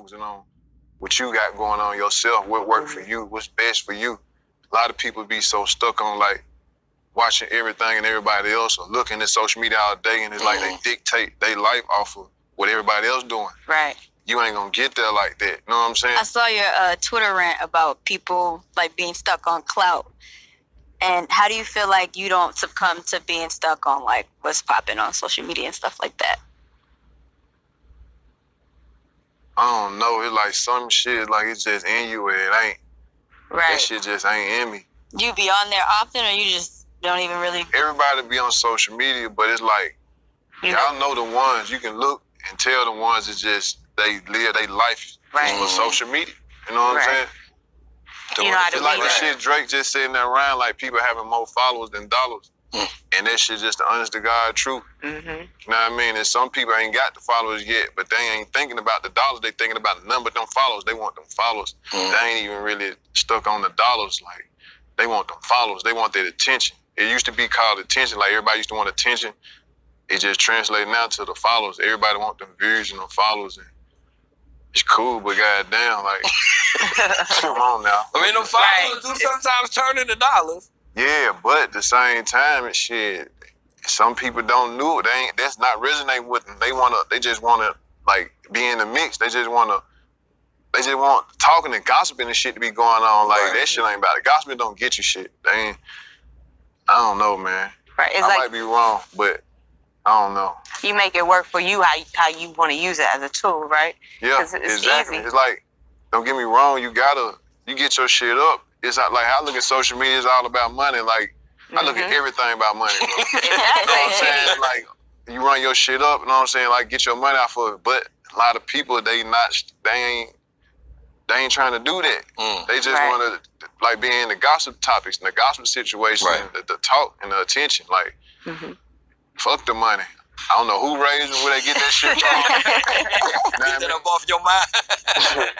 songs and on what you got going on yourself, what worked for you, what's best for you. A lot of people be so stuck on like watching everything and everybody else or looking at social media all day, and it's like they dictate their life off of what everybody else doing. Right. You ain't gonna get there like that. You know what I'm saying? I saw your Twitter rant about people like being stuck on clout. And how do you feel like you don't succumb to being stuck on like what's popping on social media and stuff like that? I don't know. It's like some shit like it's just in you and it ain't. Right. That shit just ain't in me. You be on there often, or you just don't even really? Everybody be on social media, but it's like y'all know the ones you can look and tell the ones it's just they live their life for social media. You know what I'm saying? You know how to it's like the shit Drake just sitting there around like people having more followers than dollars. And that shit just the honest to God truth. You know what I mean? And some people ain't got the followers yet, but they ain't thinking about the dollars. They thinking about the number of them followers. They want them followers. They ain't even really stuck on the dollars. Like, they want them followers. They want that attention. It used to be called attention. Like, everybody used to want attention. It just translated now to the followers. Everybody want them views and them followers. And it's cool, but goddamn, like, come on now. I mean, them followers do sometimes turn into dollars. Yeah, but at the same time, and shit, some people don't know it. That's not resonating with them. They just wanna like be in the mix. They just want talking and gossiping and shit to be going on. Like that shit ain't about it. Gossiping don't get you shit. I don't know, man. Right. It's I might be wrong, but I don't know. You make it work for you how you want to use it as a tool, right? Yeah, it's exactly. easy. It's like, don't get me wrong, you get your shit up. It's not like I look at social media, it's all about money. Like, I look at everything about money, bro. You know what I'm saying? Like, you run your shit up, you know what I'm saying? Like, get your money off of it. But a lot of people, they ain't trying to do that. They just want to, like, be in the gossip topics and the gossip situation, and the talk and the attention. Like, fuck the money. I don't know who raised them, where they get that shit from. Get that up off your mind.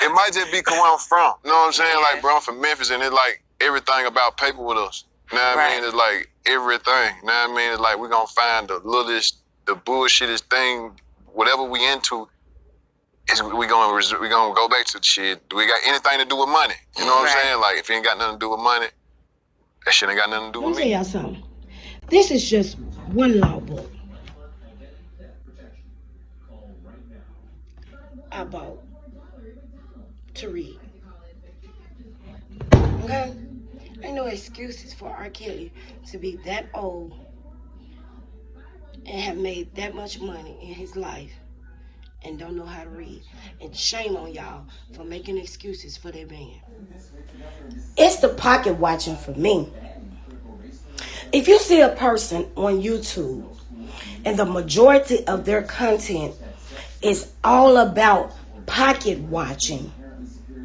It might just be where I'm from. You know what I'm saying? Like, bro, I'm from Memphis, and it's like everything about paper with us. You know what I mean? It's like everything. You know what I mean? It's like we're going to find the littlest, the bullshittest thing, whatever we into, we're going to go back to the shit. Do we got anything to do with money? You know what I'm saying? Like, if it ain't got nothing to do with money, that shit ain't got nothing to do with me. Let me tell y'all something. This is just one law book I bought to read. Okay? Ain't no excuses for R. Kelly to be that old and have made that much money in his life and don't know how to read. And shame on y'all for making excuses for that man. It's the pocket watching for me. If you see a person on YouTube and the majority of their content is all about pocket watching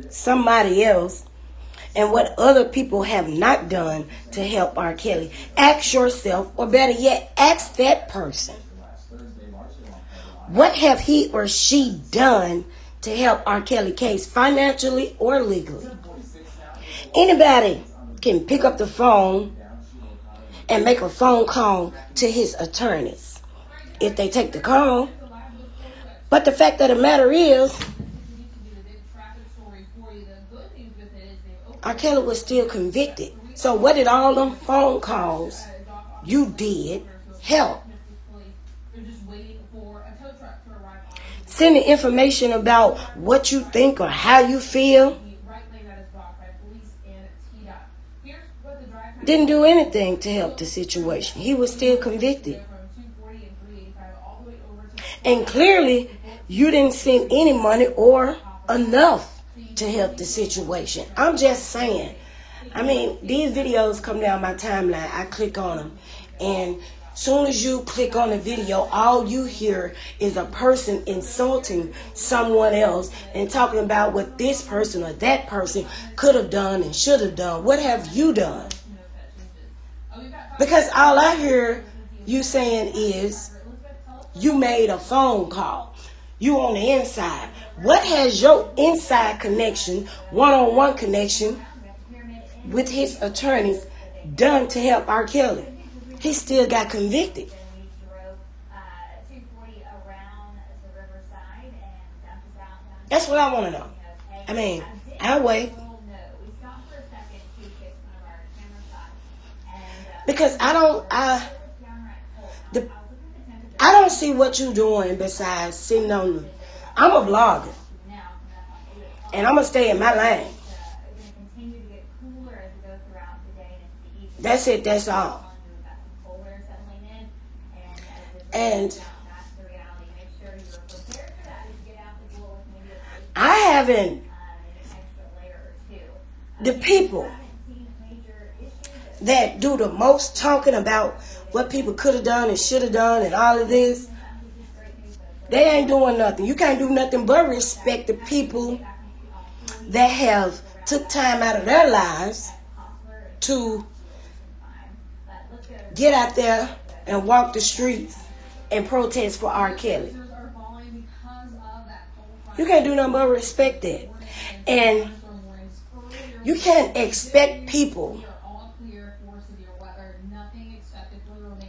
somebody else and what other people have not done to help R. Kelly, ask yourself, or better yet, ask that person, what have he or she done to help R. Kelly case financially or legally? Anybody can pick up the phone and make a phone call to his attorneys if they take the call. But the fact of the matter is, R. Kelly was still convicted. So what did all them phone calls you did help? Sending information about what you think or how you feel didn't do anything to help the situation. He was still convicted. And clearly, you didn't send any money or enough to help the situation. I'm just saying. I mean, these videos come down my timeline. I click on them. And soon as you click on the video, all you hear is a person insulting someone else and talking about what this person or that person could have done and should have done. What have you done? Because all I hear you saying is you made a phone call. You on the inside. What has your inside connection, one-on-one connection with his attorneys done to help R. Kelly? He still got convicted. That's what I want to know. I mean, I'll wait. Because I don't see what you're doing besides sitting on. I'm a blogger, and I'm gonna stay in my lane. That's it. That's all. And I haven't. The people that do the most talking about what people could have done and should have done and all of this, they ain't doing nothing. You can't do nothing but respect the people that have took time out of their lives to get out there and walk the streets and protest for R. Kelly. You can't do nothing but respect that. And you can't expect people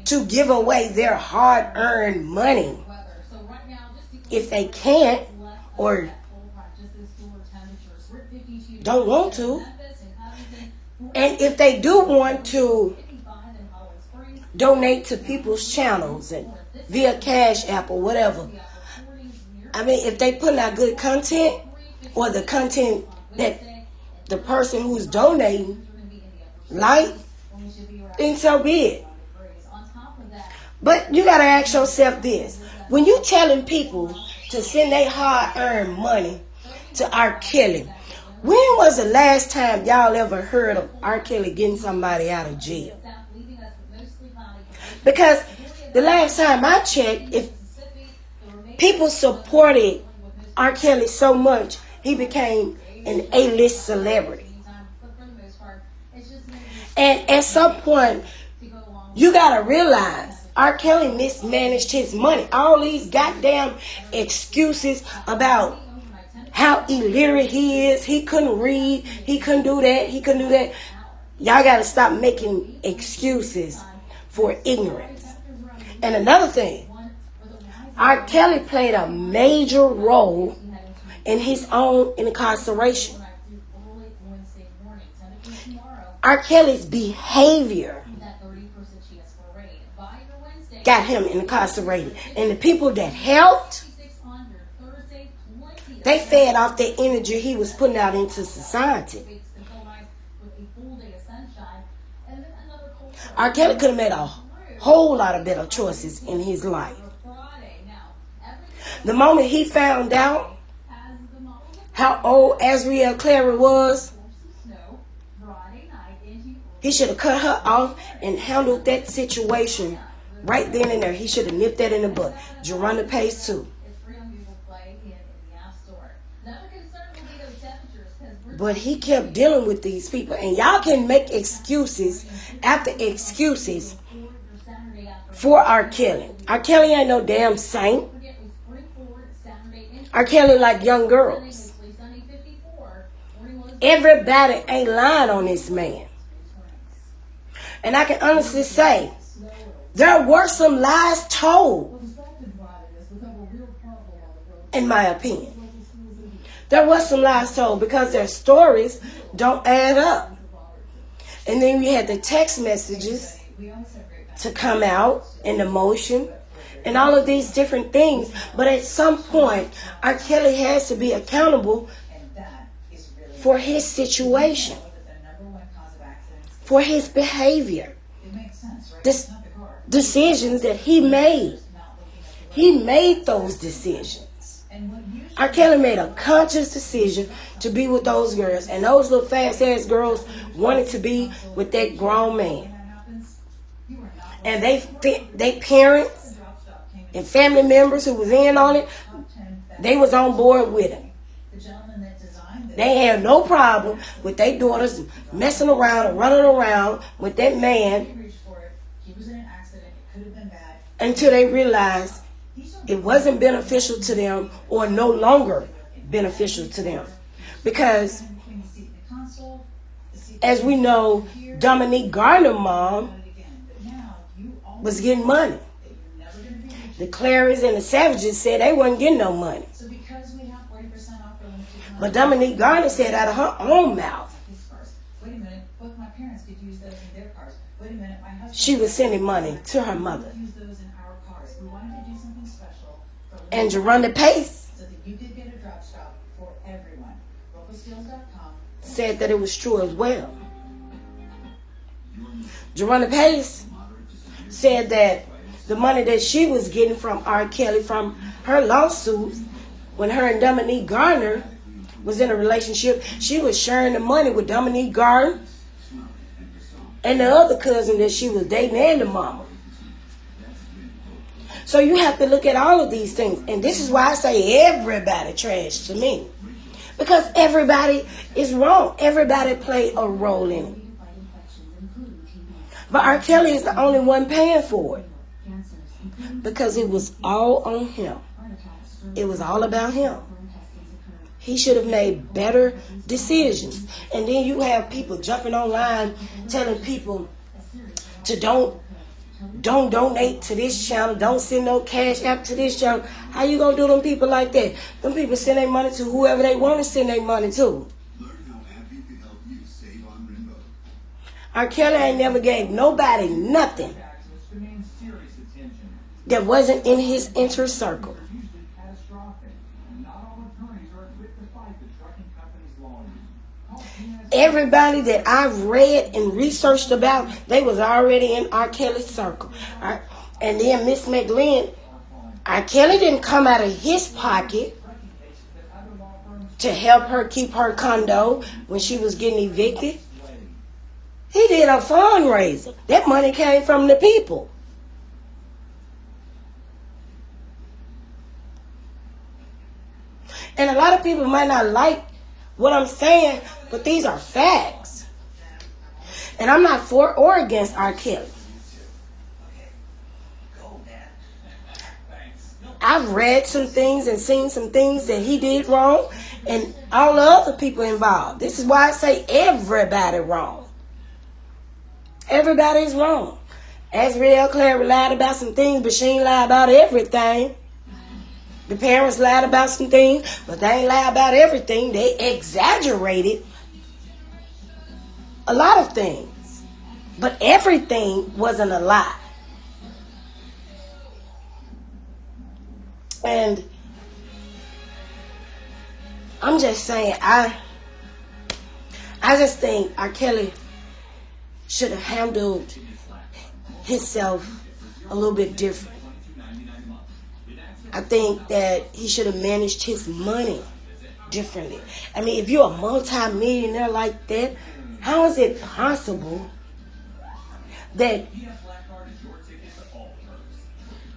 to give away their hard-earned money if they can't or don't want to. And if they do want to donate to people's channels and via Cash App or whatever, I mean, if they put out good content or the content that the person who's donating like, then so be it. But you got to ask yourself this. When you telling people to send their hard-earned money to R. Kelly, when was the last time y'all ever heard of R. Kelly getting somebody out of jail? Because the last time I checked, if people supported R. Kelly so much, he became an A-list celebrity. And at some point, you got to realize R. Kelly mismanaged his money. All these goddamn excuses about how illiterate he is. He couldn't read. He couldn't do that. He couldn't do that. Y'all got to stop making excuses for ignorance. And another thing, R. Kelly played a major role in his own incarceration. R. Kelly's behavior got him incarcerated. And the people that helped, they fed off the energy he was putting out into society. R. Kelly could have made a whole lot of better choices in his life. The moment he found out how old Azriel Clary was, he should have cut her off and handled that situation right then and there. He should have nipped that in the bud. Jerronda Pace too. But he kept dealing with these people. And y'all can make excuses after excuses for R. Kelly. R. Kelly ain't no damn saint. R. Kelly like young girls. Everybody ain't lying on this man. And I can honestly say, there were some lies told, in my opinion. There was some lies told because their stories don't add up. And then we had the text messages to come out in the motion and all of these different things. But at some point, R. Kelly has to be accountable for his situation, for his behavior, the decisions that he made. He made those decisions. R. Kelly made a conscious decision to be with those girls, and those little fast-ass girls wanted to be with that grown man. And they parents and family members who was in on it, they was on board with him. They had no problem with their daughters messing around and running around with that man until they realized it wasn't beneficial to them or no longer beneficial to them. Because, as we know, Dominique Gardner's mom was getting money. The Clarys and the Savages said they wasn't getting no money. But Dominique Garner said out of her own mouth, she was sending money to her mother. And Jerronda Pace said that it was true as well. Jerronda Pace said that the money that she was getting from R. Kelly from her lawsuits, when her and Dominique Garner was in a relationship, she was sharing the money with Dominique Garner and the other cousin that she was dating and the mama. So you have to look at all of these things. And this is why I say everybody trash to me. Because everybody is wrong. Everybody played a role in it. But R. Kelly is the only one paying for it. Because it was all on him. It was all about him. He should have made better decisions. And then you have people jumping online telling people to don't donate to this channel. Don't send no cash app to this channel. How you gonna do them people like that? Them people send their money to whoever they want to send their money to. R. Kelly ain't never gave nobody nothing that wasn't in his inner circle. Everybody that I've read and researched about, they was already in R. Kelly's circle. And then Miss McLean, R. Kelly didn't come out of his pocket to help her keep her condo when she was getting evicted. He did a fundraiser. That money came from the people. And a lot of people might not like what I'm saying, but these are facts. And I'm not for or against R. Kelly. I've read some things and seen some things that he did wrong, and all the other people involved. This is why I say everybody wrong. Everybody's wrong. Azriel Clary lied about some things, but she ain't lied about everything. The parents lied about some things, but they ain't lied about everything. They exaggerated a lot of things. But everything wasn't a lie. And I'm just saying, I just think R. Kelly should have handled himself a little bit different. I think that he should have managed his money differently. I mean, if you're a multi-millionaire like that, how is it possible that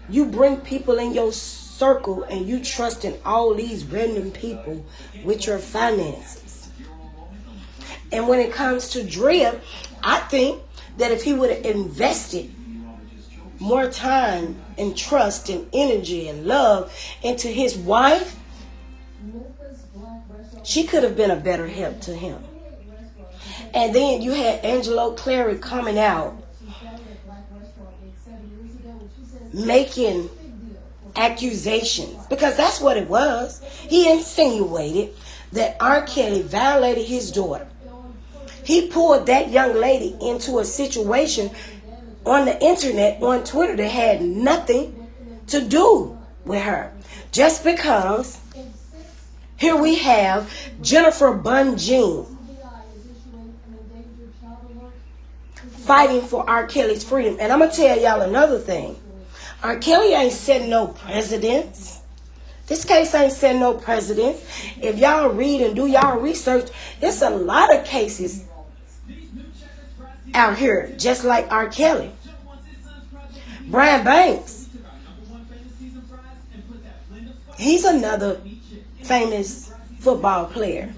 you bring people in your circle and you trust in all these random people with your finances? And when it comes to Drea, I think that if he would have invested more time and trust and energy and love into his wife, she could have been a better help to him. And then you had Angelo Clary coming out making accusations, because that's what it was. He insinuated that R. Kelly violated his daughter. He pulled that young lady into a situation on the internet, on Twitter, that had nothing to do with her. Just because here we have Jennifer Bunjean fighting for R. Kelly's freedom. And I'm going to tell y'all another thing. R. Kelly ain't setting no precedents. This case ain't setting no precedents. If y'all read and do y'all research, there's a lot of cases out here just like R. Kelly. Brian Banks, he's another famous football player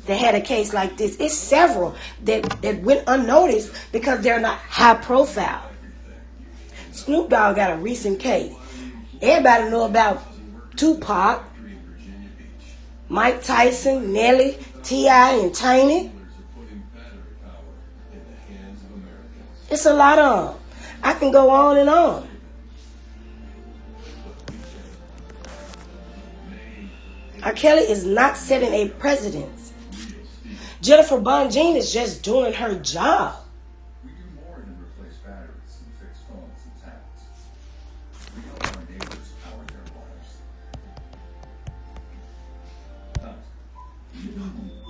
that had a case like this. It's several that went unnoticed because they're not high profile. Snoop Dogg got a recent case. Everybody know about Tupac, Mike Tyson, Nelly, T.I., and Tiny. It's a lot of them. I can go on and on. R. Kelly is not setting a precedent. Jennifer Bonjean is just doing her job.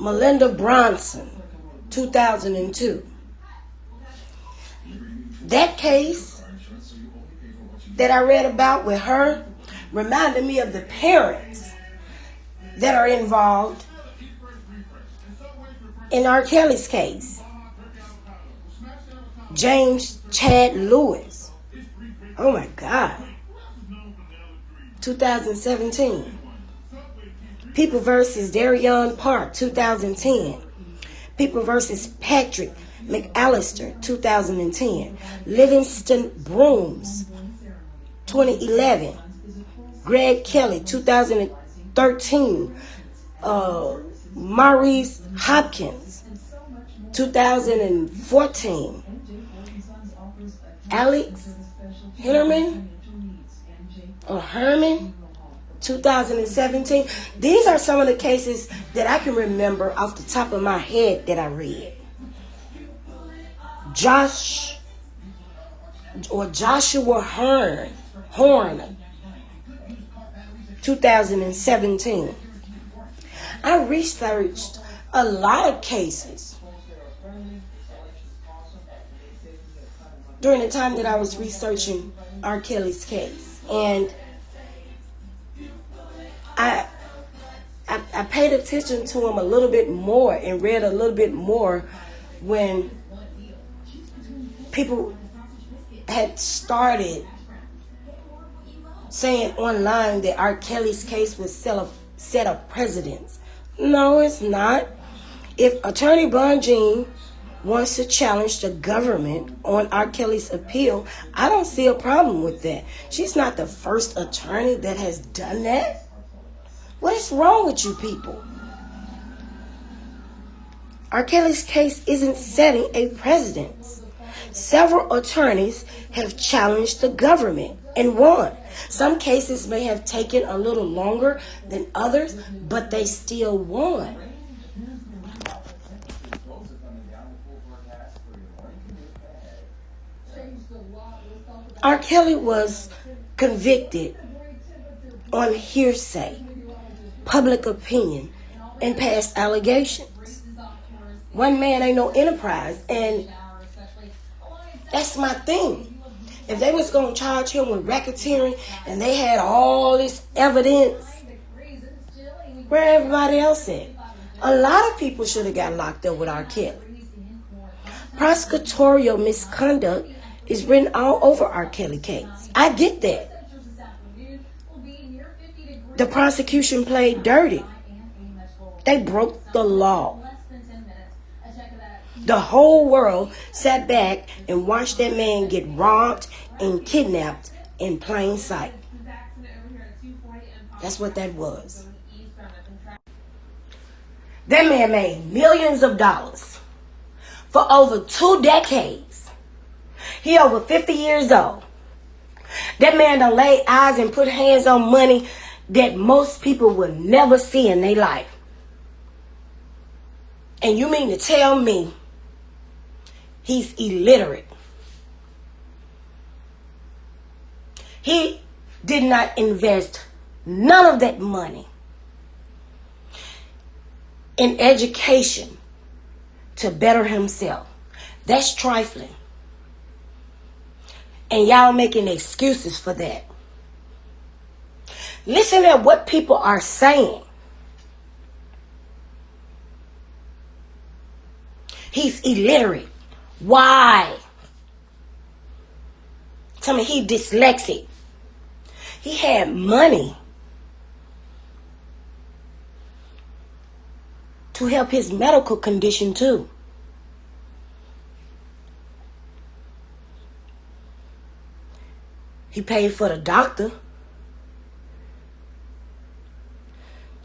Melinda Bronson, 2002. That case that I read about with her reminded me of the parents that are involved in R. Kelly's case. James Chad Lewis. Oh my God. 2017. People versus Darion Park, 2010. People versus Patrick McAllister, 2010. Livingston Brooms, 2011. Greg Kelly, 2013. Maurice Hopkins, 2014. Alex Hillerman or Herman, 2017. These are some of the cases that I can remember off the top of my head that I read. Joshua Horn, 2017. I researched a lot of cases during the time that I was researching R. Kelly's case. And I paid attention to him a little bit more and read a little bit more when people had started saying online that R. Kelly's case would set a precedent. No, it's not. If Attorney Bonjean wants to challenge the government on R. Kelly's appeal, I don't see a problem with that. She's not the first attorney that has done that. What is wrong with you people? R. Kelly's case isn't setting a precedent. Several attorneys have challenged the government and won. Some cases may have taken a little longer than others, but they still won. R. Kelly was convicted on hearsay, public opinion, and past allegations. One man ain't no enterprise, and that's my thing. If they was going to charge him with racketeering and they had all this evidence, where everybody else at? A lot of people should have got locked up with R. Kelly. Prosecutorial misconduct is written all over R. Kelly case. I get that. The prosecution played dirty. They broke the law. The whole world sat back and watched that man get robbed and kidnapped in plain sight. That's what that was. That man made millions of dollars for over 2 decades. He over 50 years old. That man done laid eyes and put hands on money that most people will never see in their life. And you mean to tell me he's illiterate? He did not invest none of that money in education to better himself. That's trifling. And y'all making excuses for that. Listen to what people are saying. He's illiterate. Why? Tell me he dyslexic. He had money to help his medical condition too. He paid for the doctor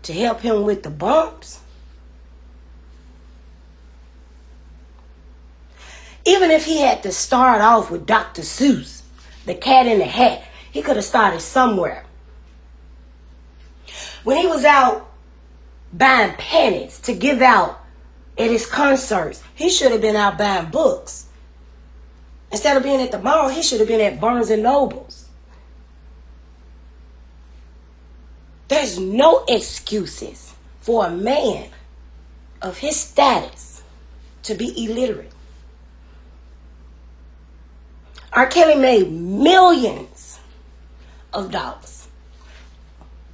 to help him with the bumps. Even if he had to start off with Dr. Seuss, the Cat in the Hat, he could have started somewhere. When he was out buying pennies to give out at his concerts. He should have been out buying books. Instead of being at the mall, he should have been at Barnes and Nobles. There's no excuses for a man of his status to be illiterate. R. Kelly made millions of dollars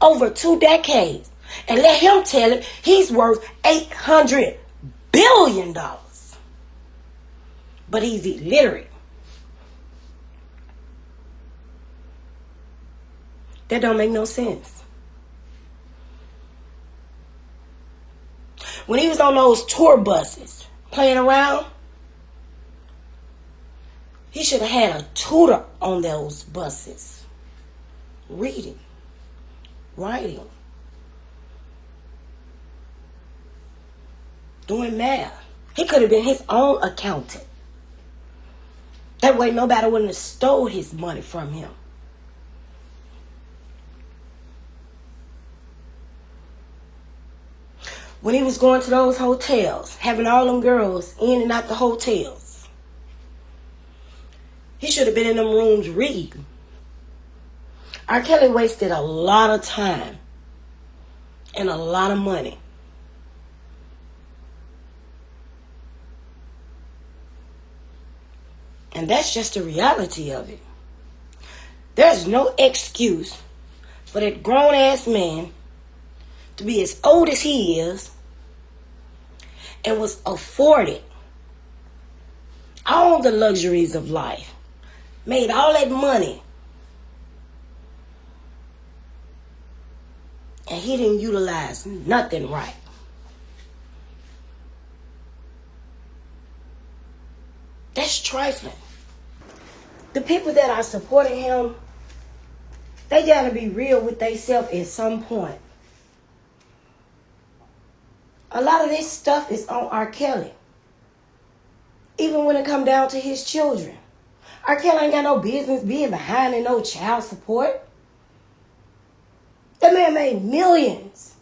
over 2 decades. And let him tell it, he's worth $800 billion. But he's illiterate. That don't make no sense. When he was on those tour buses playing around, he should have had a tutor on those buses. Reading, writing, doing math. He could have been his own accountant. That way nobody wouldn't have stole his money from him. When he was going to those hotels, having all them girls in and out the hotels, he should have been in them rooms reading. R. Kelly wasted a lot of time and a lot of money. And that's just the reality of it. There's no excuse for that grown-ass man to be as old as he is and was afforded all the luxuries of life, made all that money, and he didn't utilize nothing right. That's trifling. The people that are supporting him, they gotta be real with themselves at some point. A lot of this stuff is on R. Kelly. Even when it come down to his children. R. Kelly ain't got no business being behind in no child support. That man made millions.